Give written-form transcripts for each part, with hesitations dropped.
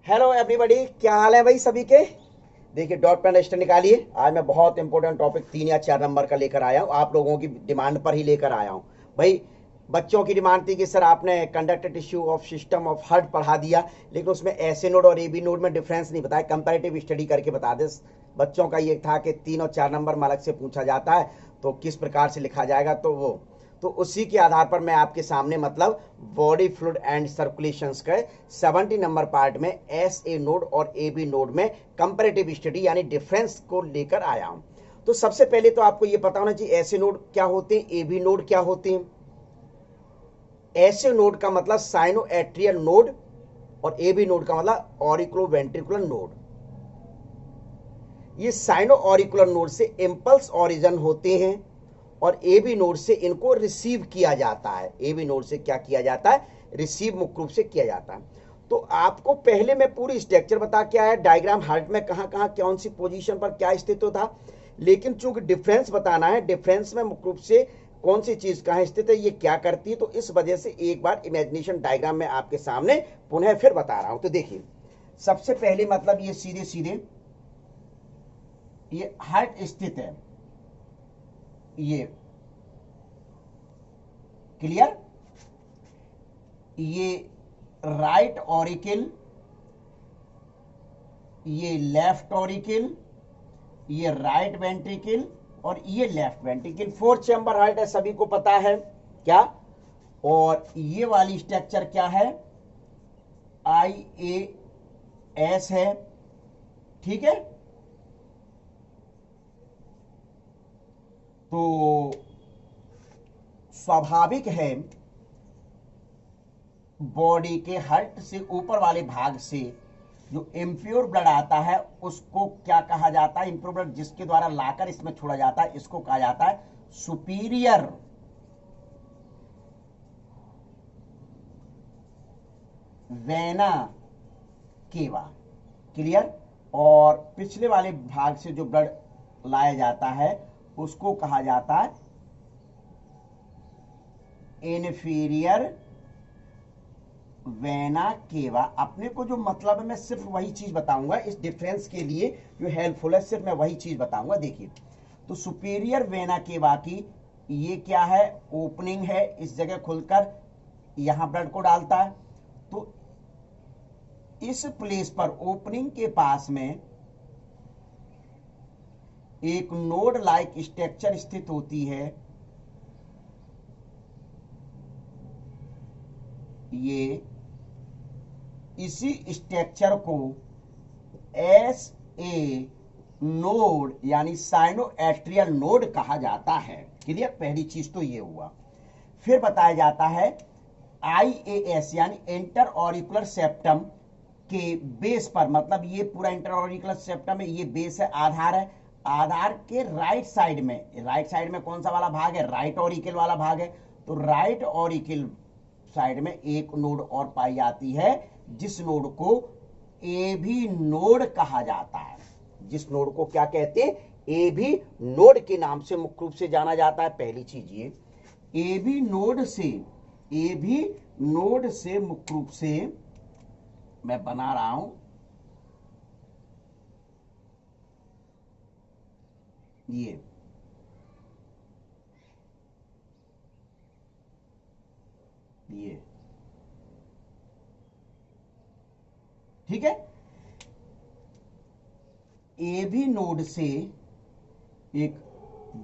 Hello everybody, क्या हाल है भाई सभी के। देखिए डॉट पेन रजिस्टर निकालिए। आज मैं बहुत इंपॉर्टेंट टॉपिक 3 या 4 नंबर का लेकर आया हूँ, आप लोगों की डिमांड पर ही लेकर आया हूँ भाई। बच्चों की डिमांड थी कि सर आपने conductor tissue of system of heart पढ़ा दिया, लेकिन उसमें ऐसे नोड और ए बी नोड में डिफरेंस नहीं बताया, कंपैरेटिव स्टडी करके बता दे। बच्चों का ये था कि 3 और 4 नंबर में अलग से पूछा जाता है, तो किस प्रकार से लिखा जाएगा, तो उसी के आधार पर मैं आपके सामने मतलब बॉडी फ्लूइड एंड सर्कुलेशंस के 70 नंबर पार्ट में एस ए नोड और ए बी नोड में कंपैरेटिव स्टडी यानी डिफरेंस को लेकर आया हूं। तो सबसे पहले तो आपको ये पता होना चाहिए ऐसे नोड क्या होते हैं, ए बी नोड क्या होते हैं। ऐसे नोड का मतलब साइनो एट्रियल नोड और ए बी नोड का मतलब ऑरिकुलो वेंट्रिकुलर नोड। ये साइनो ऑरिकुलर नोड से इंपल्स ओरिजिन होते हैं और ए बी नोड से इनको रिसीव किया जाता है। ए बी नोड से क्या किया जाता है, रिसीव मुख्य रूप से किया जाता है। तो आपको पहले मैं पूरी स्ट्रक्चर बता के आया, डायग्राम हार्ट में कहां कहां कौन सी पोजीशन पर क्या स्थित था, लेकिन चूंकि डिफरेंस बताना है, डिफरेंस में मुख्य रूप से कौन सी चीज कहां स्थित है, ये क्या करती है, तो इस वजह से एक बार इमेजिनेशन डायग्राम में आपके सामने पुनः फिर बता रहा हूं। तो देखिए सबसे पहले मतलब ये सीधे सीधे ये हार्ट स्थित है, ये क्लियर। ये राइट ऑरिकल, ये लेफ्ट ऑरिकल, ये राइट वेंट्रिकल और ये लेफ्ट वेंट्रिकल। 4 चैम्बर हार्ट है, सभी को पता है क्या। और ये वाली स्ट्रक्चर क्या है, IAS है, ठीक है। तो स्वाभाविक है बॉडी के हार्ट से ऊपर वाले भाग से जो इम्प्योर ब्लड आता है उसको क्या कहा जाता है, इम्प्योर ब्लड जिसके द्वारा लाकर इसमें छोड़ा जाता है, इसको कहा जाता है सुपीरियर वेना केवा, क्लियर। और पिछले वाले भाग से जो ब्लड लाया जाता है उसको कहा जाता है इन्फीरियर वेना केवा। अपने को जो मतलब है मैं सिर्फ वही चीज बताऊंगा, इस डिफरेंस के लिए जो हेल्पफुल है सिर्फ मैं वही चीज बताऊंगा। देखिए तो सुपीरियर वेना केवा की ये क्या है, ओपनिंग है, इस जगह खुलकर यहां ब्लड को डालता है। तो इस प्लेस पर ओपनिंग के पास में एक नोड लाइक स्ट्रक्चर स्थित होती है, ये इसी स्ट्रक्चर को एस ए नोड यानी साइनो एट्रियल नोड कहा जाता है, क्लियर। पहली चीज तो ये हुआ। फिर बताया जाता है IAS यानी इंटर ऑरिकुलर सेप्टम के बेस पर, मतलब ये पूरा इंटर ऑरिकुलर सेप्टम है, ये बेस है, आधार है। आधार के राइट साइड में कौन सा वाला भाग है, राइट ऑरिकल वाला भाग है। तो राइट ऑरिकल साइड में एक नोड और पाई जाती है जिस नोड को ए भी नोड कहा जाता है। जिस नोड को क्या कहते हैं, ए भी नोड के नाम से मुख्य रूप से जाना जाता है। पहली चीज ये ए भी नोड से मुख्य रूप से मैं बना रहा हूं ये ठीक है। ए भी नोड से एक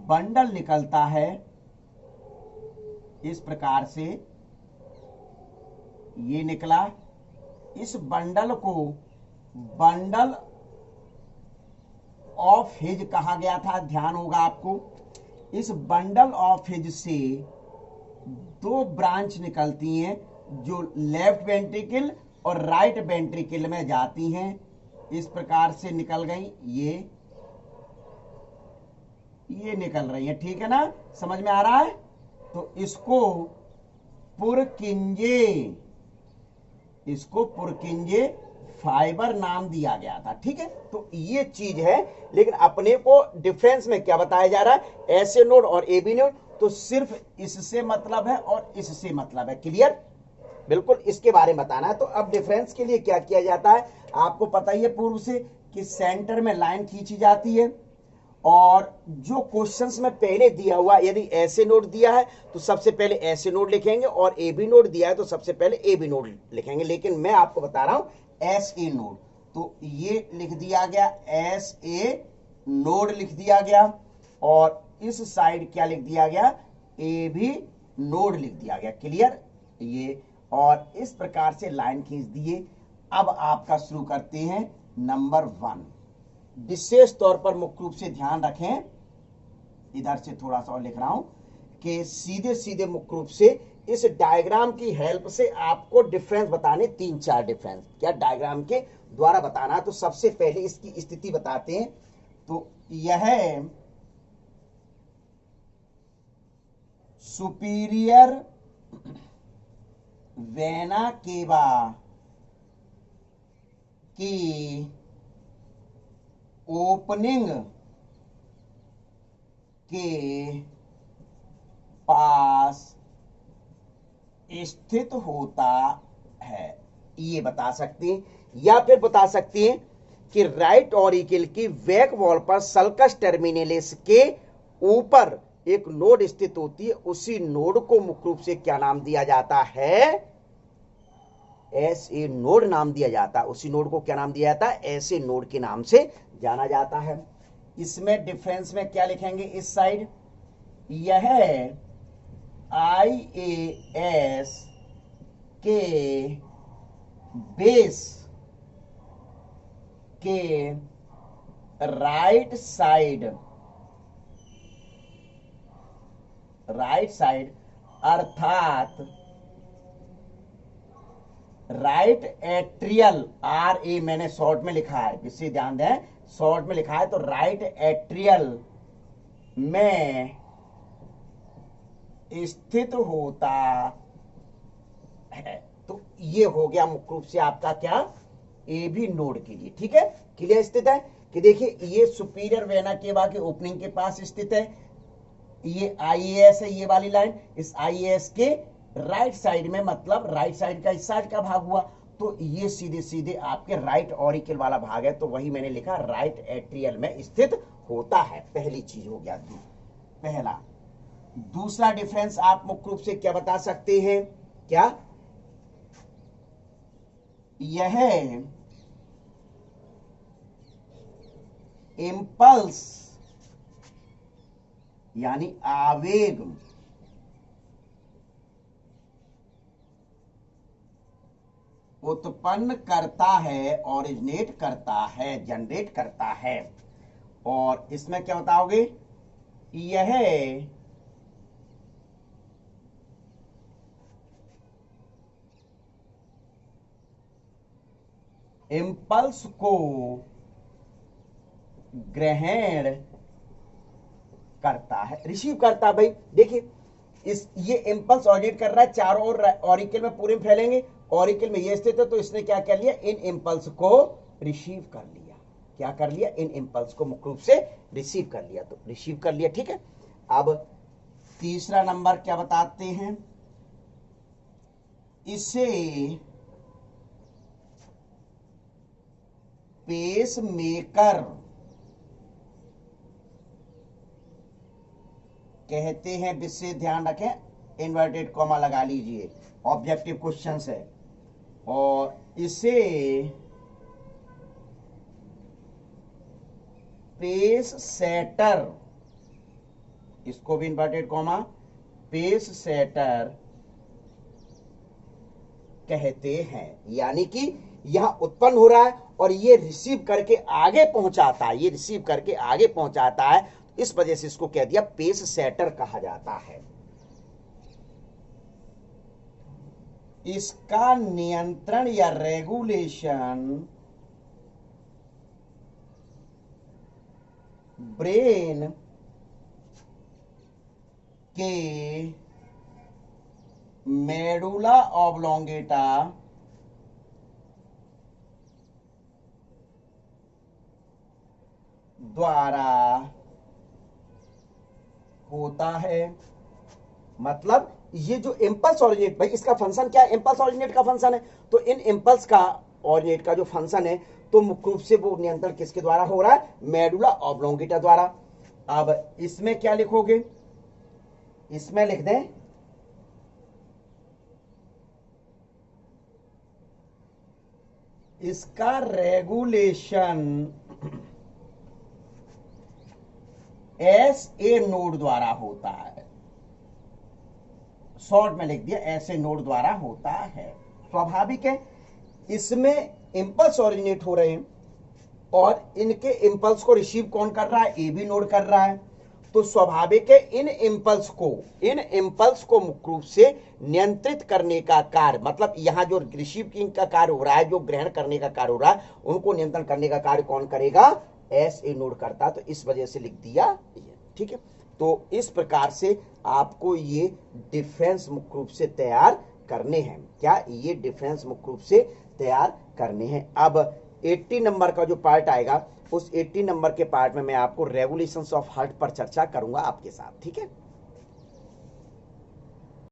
बंडल निकलता है इस प्रकार से, ये निकला। इस बंडल को बंडल ऑफ हिज कहा गया था, ध्यान होगा आपको। इस बंडल ऑफ हिज से 2 ब्रांच निकलती हैं जो लेफ्ट वेंट्रिकल और राइट वेंट्रिकल में जाती हैं, इस प्रकार से निकल गई, ये निकल रही है, ठीक है ना, समझ में आ रहा है। तो इसको पुरकिंजे फाइबर नाम दिया गया था, ठीक है। तो ये चीज है, लेकिन अपने को डिफरेंस में क्या बताया जा रहा है, ऐसे नोड और ए बी नोड। तो सिर्फ इससे मतलब है और इससे मतलब है, क्लियर। बिल्कुल इसके बारे में बताना है। तो अब डिफरेंस के लिए क्या किया जाता है, आपको पता ही है पूर्व से कि सेंटर में लाइन खींची जाती है, और जो क्वेश्चंस में पहले दिया हुआ, यदि ऐसे नोड दिया है तो सबसे पहले ऐसे नोड लिखेंगे, और ए बी नोड दिया है तो सबसे पहले ए बी नोड लिखेंगे। लेकिन मैं आपको बता रहा हूं एस ए नोड, तो ये लिख दिया गया एस ए नोड लिख दिया गया, और इस साइड क्या लिख दिया गया, ए बी नोड लिख दिया गया। क्लियर ये, और इस प्रकार से लाइन खींच दिए। अब आपका शुरू करते हैं नंबर 1। विशेष तौर पर मुख्य रूप से ध्यान रखें, इधर से थोड़ा सा और लिख रहा हूं कि सीधे सीधे मुख्य रूप से इस डायग्राम की हेल्प से आपको डिफरेंस बताने, 3-4 डिफरेंस क्या डायग्राम के द्वारा बताना। तो सबसे पहले इसकी स्थिति बताते हैं। तो यह सुपीरियर वेना केवा की ओपनिंग के पास स्थित होता है, ये बता सकते हैं। या फिर बता सकते हैं कि राइट ऑरिकल की बैक वॉल पर सल्कस टर्मिनलिस के ऊपर एक नोड स्थित होती है, उसी नोड को मुख्य रूप से क्या नाम दिया जाता है, ऐसे नोड नाम दिया जाता है। उसी नोड को क्या नाम दिया जाता है, ऐसे नोड के नाम से जाना जाता है। इसमें डिफरेंस में क्या लिखेंगे, इस साइड यह IAS के बेस के राइट साइड अर्थात राइट एट्रियल, RA मैंने शॉर्ट में लिखा है, इससे ध्यान दें, शॉर्ट में लिखा है, तो राइट एट्रियल में स्थित होता है। तो ये हो गया मुख्य रूप से आपका क्या, ए भी नोड के लिए। ठीक है, क्लियर स्थित है कि देखिए ये सुपीरियर वेना केवा के ओपनिंग के पास स्थित है, ये IAS है, ये वाली लाइन इस IAS के राइट साइड में, मतलब राइट साइड का इस साइड का भाग हुआ, तो ये सीधे सीधे आपके राइट ऑरिकल वाला भाग है, तो वही मैंने लिखा राइट एट्रियल में स्थित होता है। पहली चीज हो गया पहला। दूसरा डिफरेंस आप मुख्य रूप से क्या बता सकते हैं, क्या यह इम्पल्स यानी आवेग उत्पन्न करता है, ओरिजिनेट करता है, जनरेट करता है। और इसमें क्या बताओगे, यह इम्पल्स को ग्रहण करता है, रिसीव करता है। भाई देखिए ये इम्पल्स ऑरिजिनेट कर रहा है, चारों ओर ऑरिकल में पूरे में फैलेंगे, ऑरिकल में ये स्थित है, तो इसने क्या कर लिया, इन इम्पल्स को रिसीव कर लिया। क्या कर लिया, इन इम्पल्स को मुख्य रूप से रिसीव कर लिया, तो रिसीव कर लिया। ठीक है, अब तीसरा नंबर क्या बताते हैं, इसे पेस मेकर कहते हैं। विशेष ध्यान रखें, इन्वर्टेड कॉमा लगा लीजिए, ऑब्जेक्टिव क्वेश्चंस है। और इसे पेस सेटर, इसको भी इन्वर्टेड कॉमा पेस सेटर कहते हैं। यानी कि यहां उत्पन्न हो रहा है और ये रिसीव करके आगे पहुंचाता है, ये रिसीव करके आगे पहुंचाता है, इस वजह से इसको कह दिया पेस सेटर कहा जाता है। इसका नियंत्रण या रेगुलेशन ब्रेन के मेडुला ऑब्लोंगेटा द्वारा होता है। मतलब ये जो इम्पल्स ऑरिजिनेट, भाई इसका फंक्शन क्या है, इम्पल्स ऑरिजिनेट का फंक्शन है, तो इन इम्पल्स का ऑरिजिनेट का जो फंक्शन है, तो मुख्य रूप से वो नियंत्रण किसके द्वारा हो रहा है, मेडुला ऑब्लोंगेटा द्वारा। अब इसमें क्या लिखोगे, इसमें लिख दें इसका रेगुलेशन एस ए नोड द्वारा होता है, शॉर्ट में लिख दिया ऐसे नोड द्वारा होता है। स्वाभाविक है, इसमें इंपल्स ओरिजिनेट हो रहे हैं और इनके इंपल्स को रिसीव कौन कर रहा है, ए बी नोड कर रहा है। तो स्वाभाविक है इन इंपल्स को मुख्य रूप से नियंत्रित करने का कार्य, मतलब यहां जो रिसीव का कार्य हो रहा है, जो ग्रहण करने का कार्य हो रहा है, उनको नियंत्रण करने का कार्य कौन करेगा, एस ए नोड करता। तो इस वजह से लिख दिया, ठीक है। तो इस प्रकार से आपको ये डिफरेंस मुख्य रूप से तैयार करने हैं। क्या ये डिफरेंस मुख्य रूप से तैयार करने हैं। अब 80 नंबर का जो पार्ट आएगा, उस 80 नंबर के पार्ट में मैं आपको रेगुलेशंस ऑफ हार्ट पर चर्चा करूंगा आपके साथ, ठीक है।